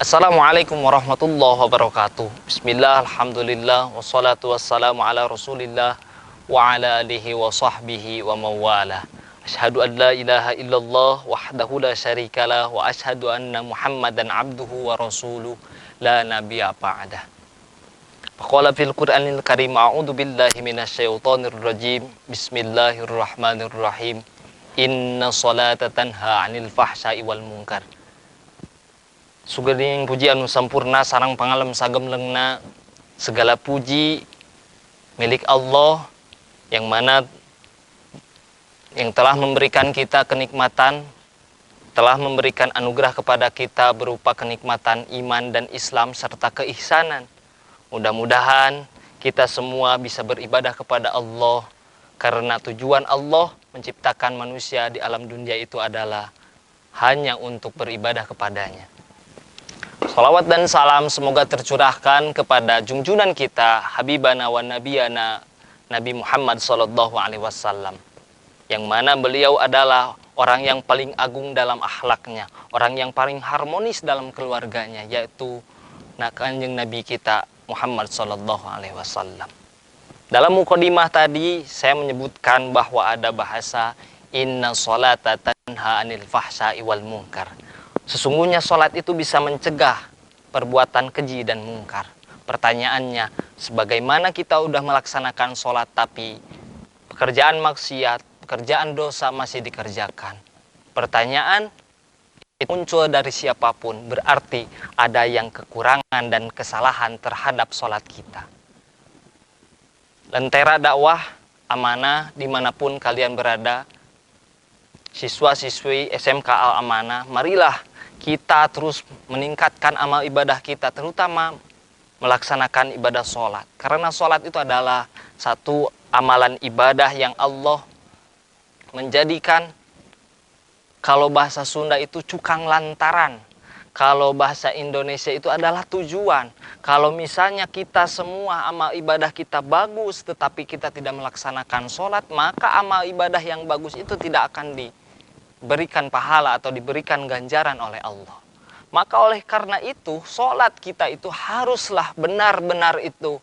Assalamualaikum warahmatullahi wabarakatuh. Bismillah, alhamdulillah, wassalatu wassalamu ala rasulillah wa ala alihi wa sahbihi wa mawala. Asyhadu an la ilaha illallah wahdahu la syarikalah wa asyhadu anna muhammadan abduhu wa rasuluh la nabiyya ba'dah. Faqala fil Qur'anil Karim, a'udzu billahi minasyaitonir rajim. Bismillahirrahmanirrahim. Inna salata tanha 'anil fahsya'i wal munkar. Sugading puji anu sampurna sarang pangalem sagem leungna, segala puji milik Allah yang mana yang telah memberikan kita kenikmatan, telah memberikan anugerah kepada kita berupa kenikmatan iman dan Islam serta keihsanan. Mudah-mudahan kita semua bisa beribadah kepada Allah, karena tujuan Allah menciptakan manusia di alam dunia itu adalah hanya untuk beribadah kepadanya. Salawat dan salam semoga tercurahkan kepada junjungan kita, Habibana wa Nabiyana, Nabi Muhammad SAW, yang mana beliau adalah orang yang paling agung dalam akhlaknya, orang yang paling harmonis dalam keluarganya, yaitu kanjeng Nabi kita Muhammad SAW. Dalam mukadimah tadi saya menyebutkan bahwa ada bahasa inna sholata tanha anil fahsya'i wal munkar. Sesungguhnya sholat itu bisa mencegah perbuatan keji dan mungkar. Pertanyaannya, sebagaimana kita udah melaksanakan sholat tapi pekerjaan maksiat, pekerjaan dosa masih dikerjakan. Pertanyaan itu muncul dari siapapun, berarti ada yang kekurangan dan kesalahan terhadap sholat kita. Lentera dakwah amanah dimanapun kalian berada, siswa-siswi SMK Al-Amanah, marilah kita terus meningkatkan amal ibadah kita, terutama melaksanakan ibadah sholat. Karena sholat itu adalah satu amalan ibadah yang Allah menjadikan, kalau bahasa Sunda itu cukang lantaran, kalau bahasa Indonesia itu adalah tujuan. Kalau misalnya kita semua amal ibadah kita bagus, tetapi kita tidak melaksanakan sholat, maka amal ibadah yang bagus itu tidak akan diberikan pahala atau diberikan ganjaran oleh Allah. Maka oleh karena itu, sholat kita itu haruslah benar-benar itu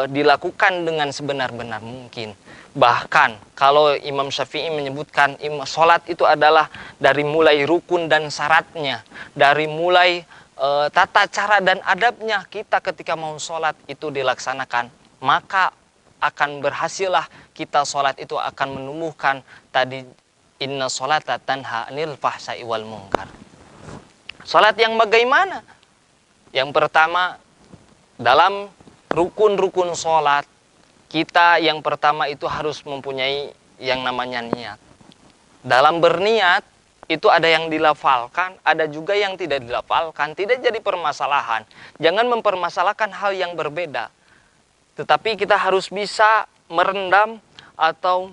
dilakukan dengan sebenar-benar mungkin. Bahkan kalau Imam Syafi'i menyebutkan sholat itu adalah dari mulai rukun dan syaratnya, dari mulai tata cara dan adabnya, kita ketika mau sholat itu dilaksanakan, maka akan berhasillah kita sholat itu akan menumbuhkan tadi inna sholata tanha anil fahsya'i wal munkar. Sholat yang bagaimana? Yang pertama, dalam rukun-rukun sholat, kita yang pertama itu harus mempunyai yang namanya niat. Dalam berniat, itu ada yang dilafalkan, ada juga yang tidak dilafalkan, tidak jadi permasalahan. Jangan mempermasalahkan hal yang berbeda. Tetapi kita harus bisa merendam atau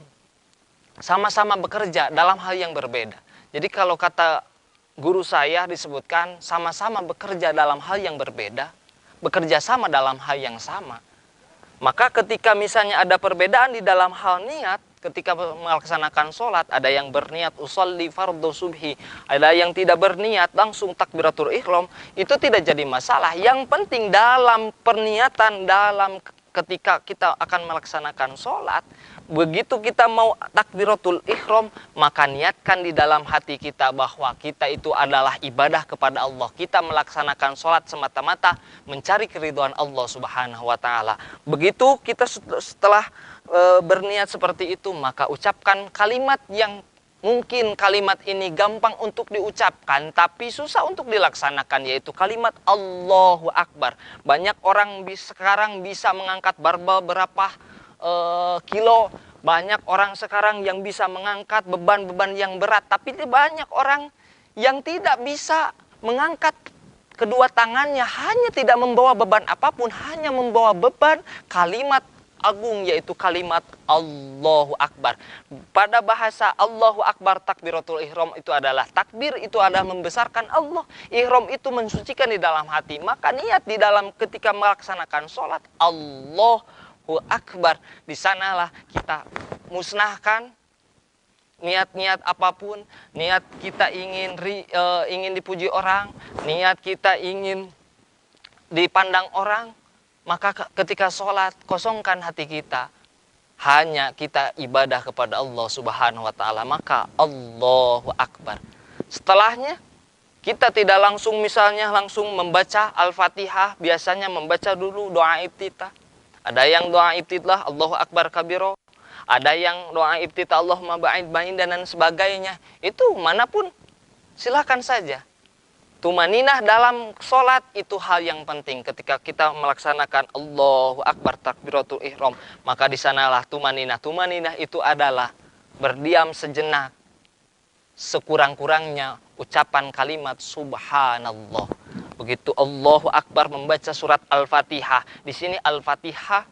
sama-sama bekerja dalam hal yang berbeda. Jadi kalau kata guru saya disebutkan sama-sama bekerja dalam hal yang berbeda, bekerja sama dalam hal yang sama. Maka ketika misalnya ada perbedaan di dalam hal niat, ketika melaksanakan sholat, ada yang berniat usolli fardhu subhi, ada yang tidak berniat langsung takbiratul ihram, itu tidak jadi masalah. Yang penting dalam perniatan, dalam ketika kita akan melaksanakan sholat, begitu kita mau takbiratul ihram, maka niatkan di dalam hati kita bahwa kita itu adalah ibadah kepada Allah. Kita melaksanakan sholat semata-mata mencari keridhaan Allah Subhanahu wa Ta'ala. Begitu kita setelah berniat seperti itu, maka ucapkan kalimat yang mungkin kalimat ini gampang untuk diucapkan, tapi susah untuk dilaksanakan, yaitu kalimat Allahu Akbar. Banyak orang sekarang bisa mengangkat barbel berapa kilo, banyak orang sekarang yang bisa mengangkat beban-beban yang berat, tapi banyak orang yang tidak bisa mengangkat kedua tangannya, hanya tidak membawa beban apapun, hanya membawa beban kalimat agung, yaitu kalimat Allahu Akbar. Pada bahasa Allahu Akbar, takbiratul ihram itu adalah takbir, itu adalah membesarkan Allah. Ihram itu mensucikan di dalam hati. Maka niat di dalam ketika melaksanakan sholat Allahu Akbar, di sanalah kita musnahkan niat apapun, niat kita ingin dipuji orang, niat kita ingin dipandang orang, maka ketika sholat kosongkan hati kita, hanya kita ibadah kepada Allah Subhanahu wa taala, maka Allahu Akbar. Setelahnya kita tidak langsung membaca Al-Fatihah, biasanya membaca dulu doa iftitah. Ada yang doa iftitah Allahu Akbar kabiro, ada yang doa iftitah Allahumma ba'id bain dan sebagainya. Itu manapun silakan saja. Tumaninah dalam sholat itu hal yang penting. Ketika kita melaksanakan Allahu Akbar takbiratul ihram, maka di sanalah tumaninah. Tumaninah itu adalah berdiam sejenak, sekurang-kurangnya ucapan kalimat subhanallah. Begitu Allahu Akbar membaca surat Al-Fatihah. Di sini Al-Fatihah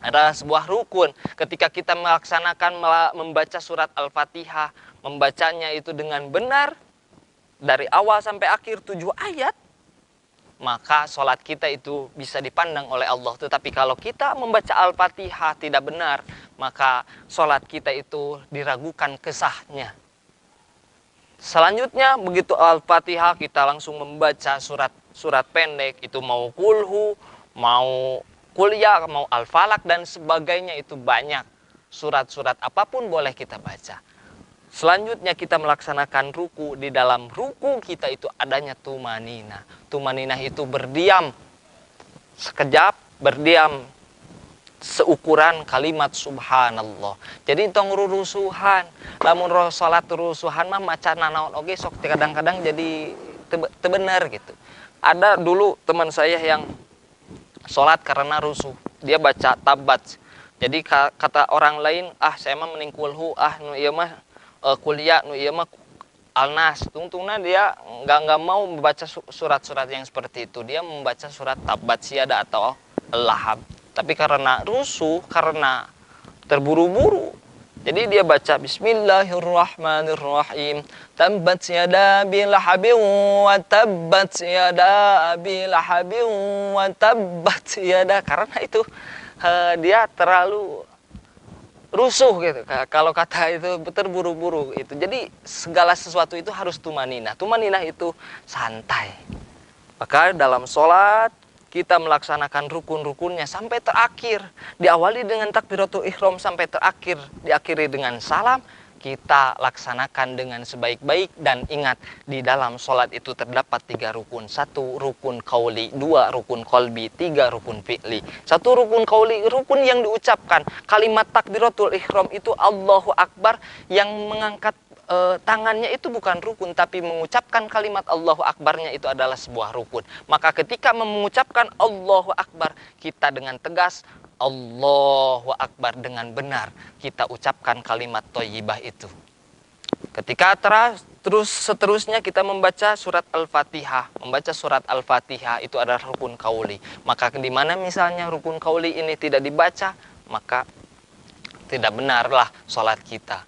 adalah sebuah rukun. Ketika kita melaksanakan membaca surat Al-Fatihah, membacanya itu dengan benar dari awal sampai akhir 7 ayat, maka sholat kita itu bisa dipandang oleh Allah. Tetapi kalau kita membaca Al-Fatihah tidak benar, maka sholat kita itu diragukan kesahnya. Selanjutnya begitu Al-Fatihah kita langsung membaca surat pendek, itu mau kulhu, mau kuliah, mau Al-Falak dan sebagainya, itu banyak. Surat-surat apapun boleh kita baca. Selanjutnya kita melaksanakan ruku. Di dalam ruku kita itu adanya tumaninah. Tumaninah itu berdiam sekejap, berdiam seukuran kalimat subhanallah. Jadi tong rurusuhan, lamun roh salat rurusuhan mah maca nanaon oge sok kadang-kadang jadi teu bener gitu. Ada dulu teman saya yang salat karena rusuh, dia baca tabat. Jadi kata orang lain, saya mah mending kulhu, nu ieu mah kuliah, nu ieu mah Al-Nas. Tungtungna dia nggak mau membaca surat-surat yang seperti itu. Dia membaca surat tabat siada atau Al-Lahab. Tapi karena rusuh, karena terburu-buru, jadi dia baca Bismillahirrahmanirrahim. Tabbat yada abil lahabin wa tabbat yada abil lahabin wa tabbat yada. Karena itu dia terlalu rusuh gitu. Kalau kata itu terburu-buru itu. Jadi segala sesuatu itu harus tumaninah. Tumaninah itu santai. Maka dalam sholat kita melaksanakan rukun-rukunnya sampai terakhir. Diawali dengan takbiratul ihram sampai terakhir. Diakhiri dengan salam. Kita laksanakan dengan sebaik-baik. Dan ingat, di dalam sholat itu terdapat 3 rukun. 1 rukun qauli, 2 rukun qalbi, 3 rukun fi'li. 1 rukun qauli, rukun yang diucapkan. Kalimat takbiratul ihram itu Allahu Akbar, yang mengangkat tangannya itu bukan rukun, tapi mengucapkan kalimat Allahu Akbarnya itu adalah sebuah rukun. Maka ketika mengucapkan Allahu Akbar, kita dengan tegas Allahu Akbar, dengan benar kita ucapkan kalimat thayyibah itu. Ketika terus seterusnya kita membaca surat Al-Fatihah. Membaca surat Al-Fatihah itu adalah rukun qauli. Maka di mana misalnya rukun qauli ini tidak dibaca, maka tidak benarlah sholat kita.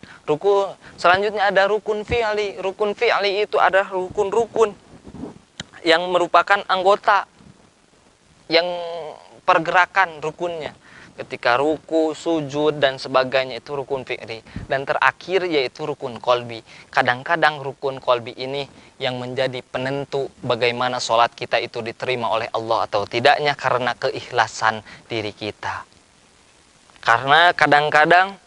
Selanjutnya ada rukun fi'li. Rukun fi'li itu adalah rukun-rukun yang merupakan anggota, yang pergerakan rukunnya. Ketika ruku, sujud dan sebagainya itu rukun fi'li. Dan terakhir yaitu rukun qalbi. Kadang-kadang rukun qalbi ini yang menjadi penentu bagaimana sholat kita itu diterima oleh Allah atau tidaknya, karena keikhlasan diri kita. Karena kadang-kadang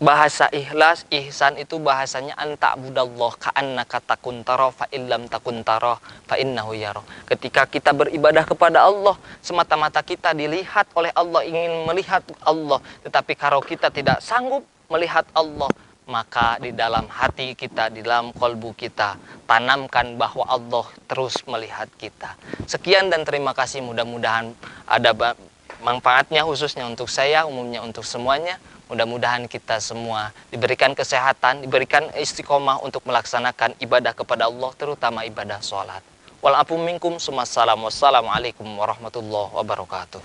bahasa ikhlas, ihsan itu bahasanya anta'budallah ka'annaka takun tara fa illam takun tara fa innahu yara. Ketika kita beribadah kepada Allah, semata-mata kita dilihat oleh Allah, ingin melihat Allah. Tetapi kalau kita tidak sanggup melihat Allah, maka di dalam hati kita, di dalam kolbu kita, tanamkan bahwa Allah terus melihat kita. Sekian dan terima kasih, mudah-mudahan ada manfaatnya khususnya untuk saya, umumnya untuk semuanya. Mudah-mudahan kita semua diberikan kesehatan, diberikan istiqomah untuk melaksanakan ibadah kepada Allah, terutama ibadah sholat. Wal afu minkum, wassalamualaikum warahmatullahi wabarakatuh.